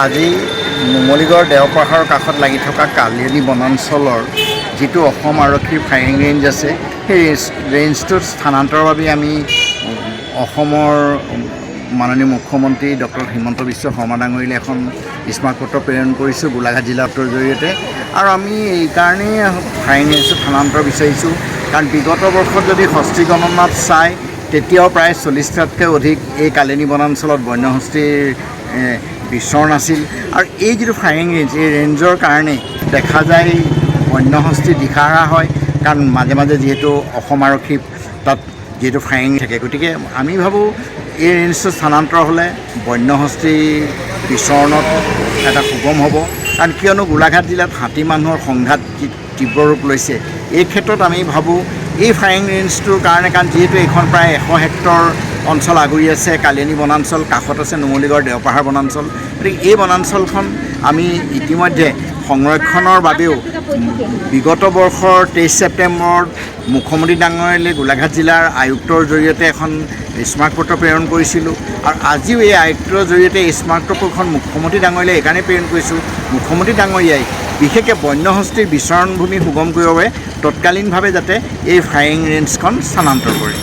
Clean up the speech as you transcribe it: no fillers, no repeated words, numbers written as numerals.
আজি নুমলীগড় দেওপাহাৰ কাষত লাগি থকা কালিয়নী বনাঞ্চলৰ যিটো অসম আৰক্ষীৰ ফায়াৰিং ৰেঞ্জ আছে, সেই ৰেঞ্জটোত স্থানান্তৰৰ বাবে আমি অসমৰ মাননীয় মুখ্যমন্ত্ৰী ডক্টৰ হিমন্ত বিশ্ব শৰ্মা ডাঙৰীয়ালৈ এখন স্মাৰকপত্ৰ প্ৰেৰণ কৰিছোঁ গোলাঘাট জিলাটোৰ জৰিয়তে। আৰু আমি এইকাৰণেই ফায়াৰিং ৰেঞ্জটো স্থানান্তৰ বিচাৰিছোঁ, কাৰণ বিগত বৰ্ষত যদি হস্তী গণনাত চাই তেতিয়াও প্ৰায় 40টাতকৈ অধিক এই কালিয়নী বনাঞ্চলত বন্যহস্তীৰ বিচৰণ আছিল। আৰু এই যিটো ফায়াৰিং ৰেঞ্জ, এই ৰেঞ্জৰ কাৰণে দেখা যায় বন্যহস্তী দিশহাৰা হয়, কাৰণ মাজে মাজে যিহেতু অসম আৰক্ষী তাত যিহেতু ফায়াৰিং থাকে। গতিকে আমি ভাবোঁ এই ৰেঞ্জটো স্থানান্তৰ হ'লে বন্যহস্তী বিচৰণত এটা সুগম হ'ব। কাৰণ কিয়নো গোলাঘাট জিলাত হাতী মানুহৰ সংঘাত তীব্ৰ ৰূপ লৈছে। এই ক্ষেত্ৰত আমি ভাবোঁ এই ফায়াৰিং ৰেঞ্জটোৰ কাৰণে, কাৰণ যিহেতু এইখন প্ৰায় 100 হেক্টৰ অঞ্চল আগুৰি আছে, কালিয়নী বনাঞ্চল, কাষত আছে নুমলীগড় দেওপাহাৰ বনাঞ্চল। গতিকে এই বনাঞ্চলখন আমি ইতিমধ্যে সংৰক্ষণৰ বাবেও বিগত বৰ্ষৰ 23 ছেপ্টেম্বৰত মুখ্যমন্ত্ৰী ডাঙৰীয়ালৈ গোলাঘাট জিলাৰ আয়ুক্তৰ জৰিয়তে এখন স্মাৰকপত্ৰ প্ৰেৰণ কৰিছিলোঁ। আৰু আজিও এই আয়ুক্তৰ জৰিয়তে এই স্মাৰকপত্ৰখন মুখ্যমন্ত্ৰী ডাঙৰীয়ালৈ এইকাৰণেই প্ৰেৰণ কৰিছোঁ, মুখ্যমন্ত্ৰী ডাঙৰীয়াই বিশেষকৈ বন্যহস্তীৰ বিচৰণ ভূমি সুগম কৰিবৰ বাবে তৎকালীনভাৱে যাতে এই ফায়াৰিং ৰেঞ্জখন স্থানান্তৰ কৰে।